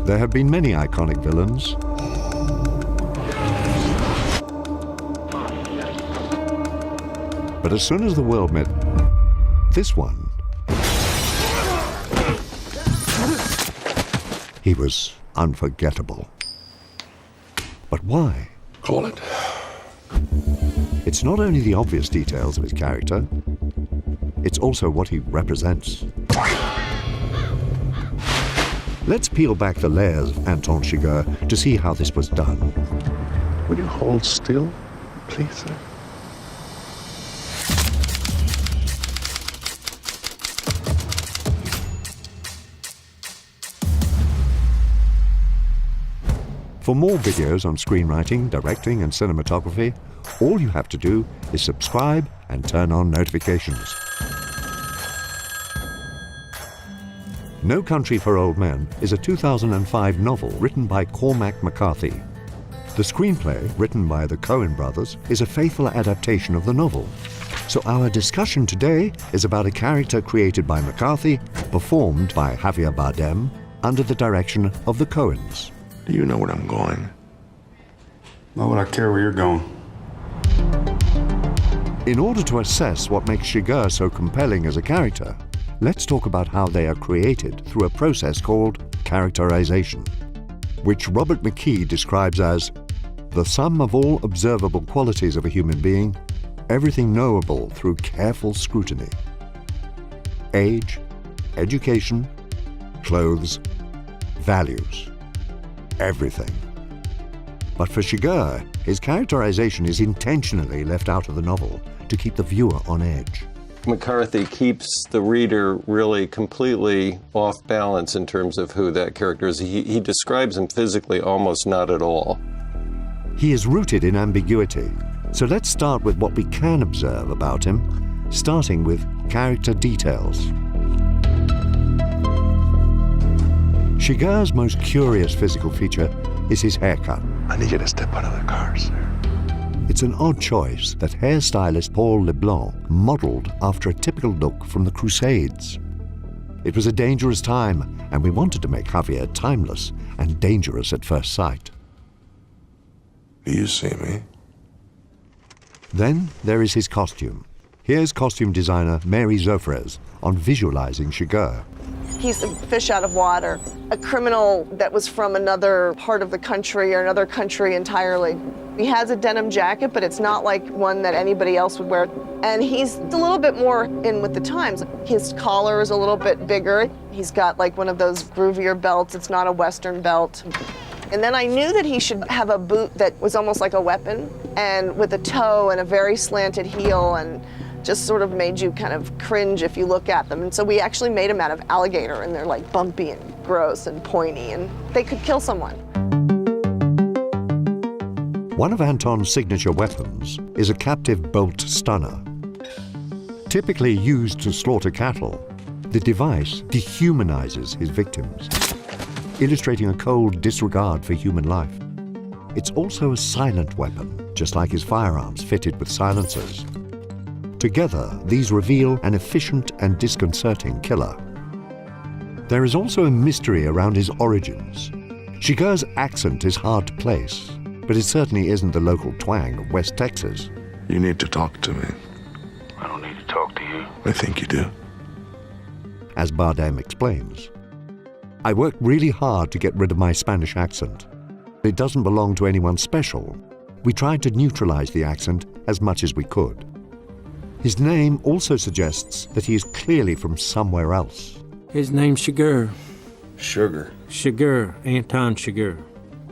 There have been many iconic villains. But as soon as the world met this one, he was unforgettable. But why? Call it. It's not only the obvious details of his character, it's also what he represents. Let's peel back the layers of Anton Chigurh to see how this was done. Would you hold still, please, sir? For more videos on screenwriting, directing, and cinematography, all you have to do is subscribe and turn on notifications. No Country for Old Men is a 2005 novel written by Cormac McCarthy. The screenplay, written by the Coen brothers, is a faithful adaptation of the novel. So our discussion today is about a character created by McCarthy, performed by Javier Bardem, under the direction of the Coens. Do you know where I'm going? Why would I care where you're going? In order to assess what makes Chigurh so compelling as a character, let's talk about how they are created through a process called characterization, which Robert McKee describes as the sum of all observable qualities of a human being, everything knowable through careful scrutiny. Age, education, clothes, values, everything. But for Chigurh, his characterization is intentionally left out of the novel to keep the viewer on edge. McCarthy keeps the reader really completely off balance in terms of who that character is. He describes him physically almost not at all. He is rooted in ambiguity. So let's start with what we can observe about him, starting with character details. Chigurh's most curious physical feature is his haircut. I need you to step out of the car, sir. It's an odd choice that hairstylist Paul Leblanc modeled after a typical look from the Crusades. It was a dangerous time, and we wanted to make Javier timeless and dangerous at first sight. Do you see me? Then there is his costume. Here's costume designer Mary Zofres on visualizing Chigurh. He's a fish out of water, a criminal that was from another part of the country or another country entirely. He has a denim jacket, but it's not like one that anybody else would wear. And he's a little bit more in with the times. His collar is a little bit bigger. He's got like one of those groovier belts. It's not a Western belt. And then I knew that he should have a boot that was almost like a weapon and with a toe and a very slanted heel and just sort of made you kind of cringe if you look at them. And so we actually made them out of alligator, and they're like bumpy and gross and pointy, and they could kill someone. One of Anton's signature weapons is a captive bolt stunner. Typically used to slaughter cattle, the device dehumanizes his victims, illustrating a cold disregard for human life. It's also a silent weapon, just like his firearms fitted with silencers. Together, these reveal an efficient and disconcerting killer. There is also a mystery around his origins. Chigurh's accent is hard to place, but it certainly isn't the local twang of West Texas. You need to talk to me. I don't need to talk to you. I think you do. As Bardem explains, I worked really hard to get rid of my Spanish accent. It doesn't belong to anyone special. We tried to neutralize the accent as much as we could. His name also suggests that he is clearly from somewhere else. His name's Chigurh. Sugar. Chigurh, Anton Chigurh.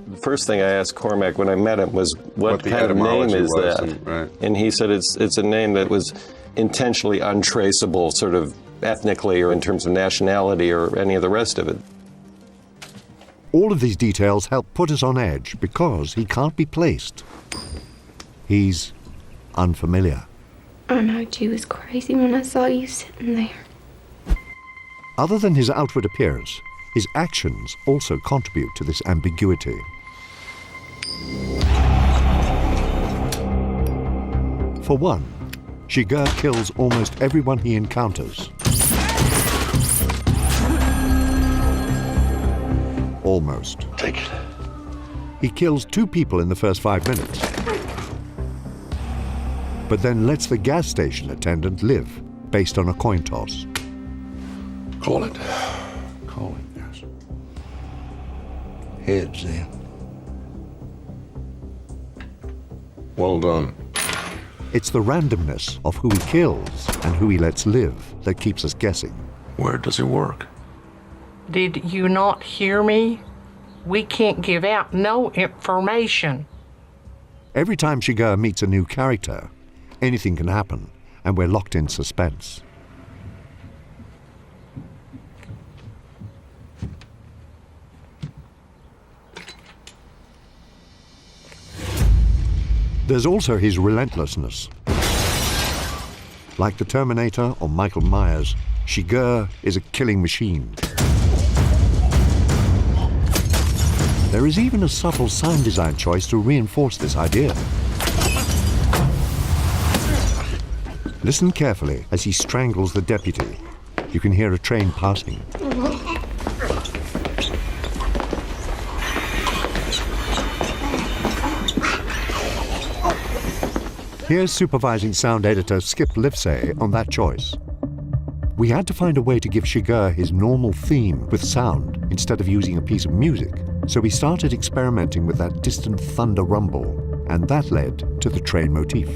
The first thing I asked Cormac when I met him was, what the kind of name etymology is was, that? right. And he said it's a name that was intentionally untraceable, sort of ethnically or in terms of nationality or any of the rest of it. All of these details help put us on edge because he can't be placed. He's unfamiliar. I know you was crazy when I saw you sitting there. Other than his outward appearance, his actions also contribute to this ambiguity. For one, Chigurh kills almost everyone he encounters. almost. Take it. He kills 2 people in the first 5 minutes, but then lets the gas station attendant live based on a coin toss. Call it. Call it, yes. Heads, then. Well done. It's the randomness of who he kills and who he lets live that keeps us guessing. Where does it work? Did you not hear me? We can't give out no information. Every time Chigurh meets a new character, anything can happen, and we're locked in suspense. There's also his relentlessness. Like the Terminator or Michael Myers, Chigurh is a killing machine. There is even a subtle sound design choice to reinforce this idea. Listen carefully as he strangles the deputy. You can hear a train passing. Here's supervising sound editor Skip Livesey on that choice. We had to find a way to give Chigurh his normal theme with sound instead of using a piece of music, so we started experimenting with that distant thunder rumble, and that led to the train motif.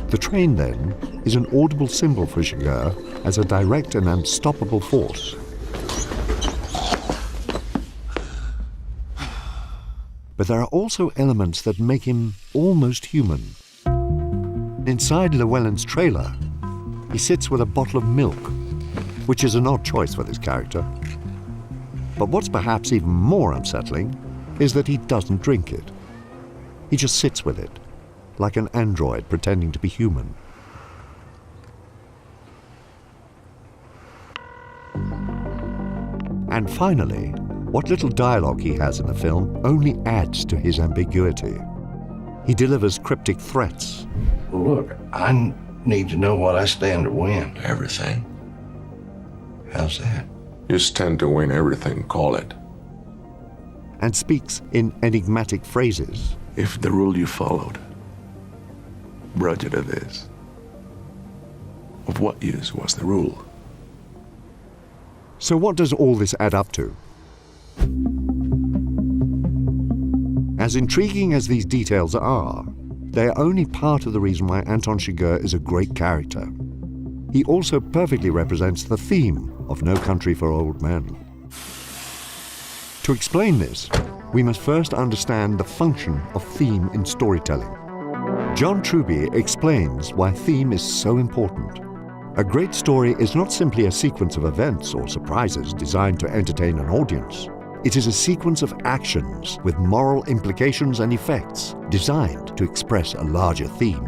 The train, then, is an audible symbol for Chigurh as a direct and unstoppable force. But there are also elements that make him almost human. Inside Llewellyn's trailer, he sits with a bottle of milk, which is an odd choice for this character. But what's perhaps even more unsettling is that he doesn't drink it. He just sits with it, like an android pretending to be human. And finally, what little dialogue he has in the film only adds to his ambiguity. He delivers cryptic threats. Look, I need to know what I stand to win. Everything. How's that? You stand to win everything, call it. And speaks in enigmatic phrases. If the rule you followed brought you to this, of what use was the rule? So what does all this add up to? As intriguing as these details are, they are only part of the reason why Anton Chigurh is a great character. He also perfectly represents the theme of No Country for Old Men. To explain this, we must first understand the function of theme in storytelling. John Truby explains why theme is so important. A great story is not simply a sequence of events or surprises designed to entertain an audience. It is a sequence of actions with moral implications and effects designed to express a larger theme.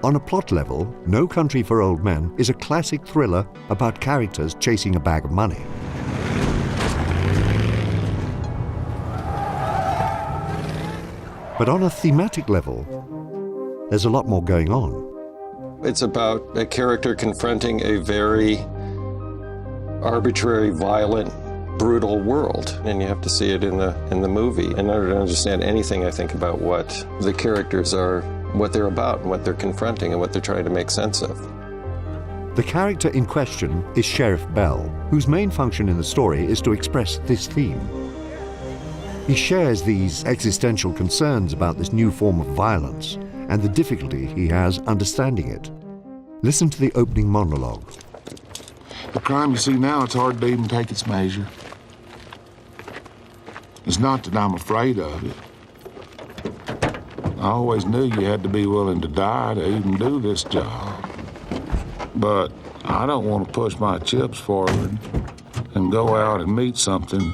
On a plot level, No Country for Old Men is a classic thriller about characters chasing a bag of money. But on a thematic level, there's a lot more going on. It's about a character confronting a very arbitrary, violent, brutal world, and you have to see it in the movie in order to understand anything, I think, about what the characters are, what they're about, and what they're confronting, and what they're trying to make sense of. The character in question is Sheriff Bell, whose main function in the story is to express this theme. He shares these existential concerns about this new form of violence and the difficulty he has understanding it. Listen to the opening monologue. The crime you see now, it's hard to even take its measure. It's not that I'm afraid of it. I always knew you had to be willing to die to even do this job. But I don't want to push my chips forward and go out and meet something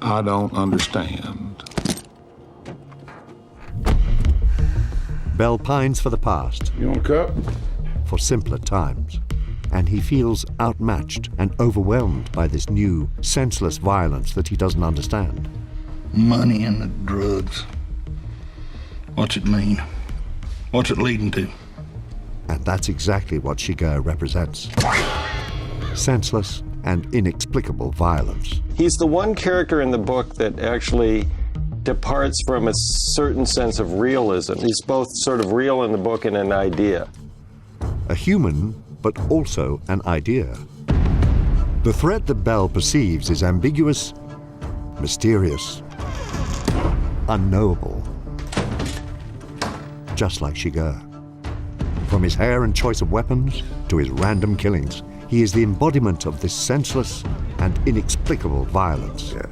I don't understand. Bell pines for the past, You want a cup? for simpler times, and he feels outmatched and overwhelmed by this new, senseless violence that he doesn't understand. Money and the drugs. What's it mean? What's it leading to? And that's exactly what Chigurh represents. Senseless and inexplicable violence. He's the one character in the book that actually departs from a certain sense of realism. He's both sort of real in the book and an idea. A human, but also an idea. The threat that Bell perceives is ambiguous, mysterious, unknowable. Just like Chigurh. From his hair and choice of weapons to his random killings, he is the embodiment of this senseless and inexplicable violence. Yet,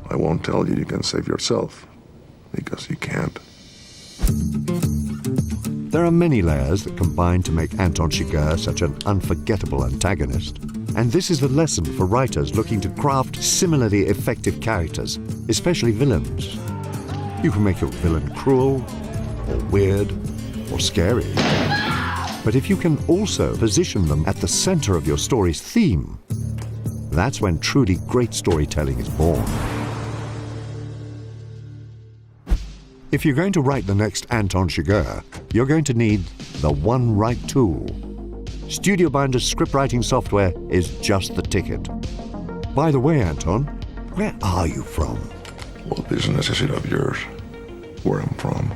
I won't tell you can save yourself, because you can't. There are many layers that combine to make Anton Chigurh such an unforgettable antagonist. And this is the lesson for writers looking to craft similarly effective characters, especially villains. You can make your villain cruel, or weird, or scary. But if you can also position them at the center of your story's theme, that's when truly great storytelling is born. If you're going to write the next Anton Chigurh, you're going to need the one right tool. Studio Binder's scriptwriting software is just the ticket. By the way, Anton, where are you from? What business is it of yours where I'm from?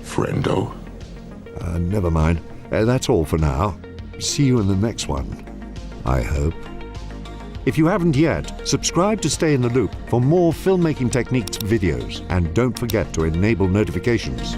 Friendo? Never mind. That's all for now. See you in the next one, I hope. If you haven't yet, subscribe to stay in the loop for more filmmaking techniques videos, and don't forget to enable notifications.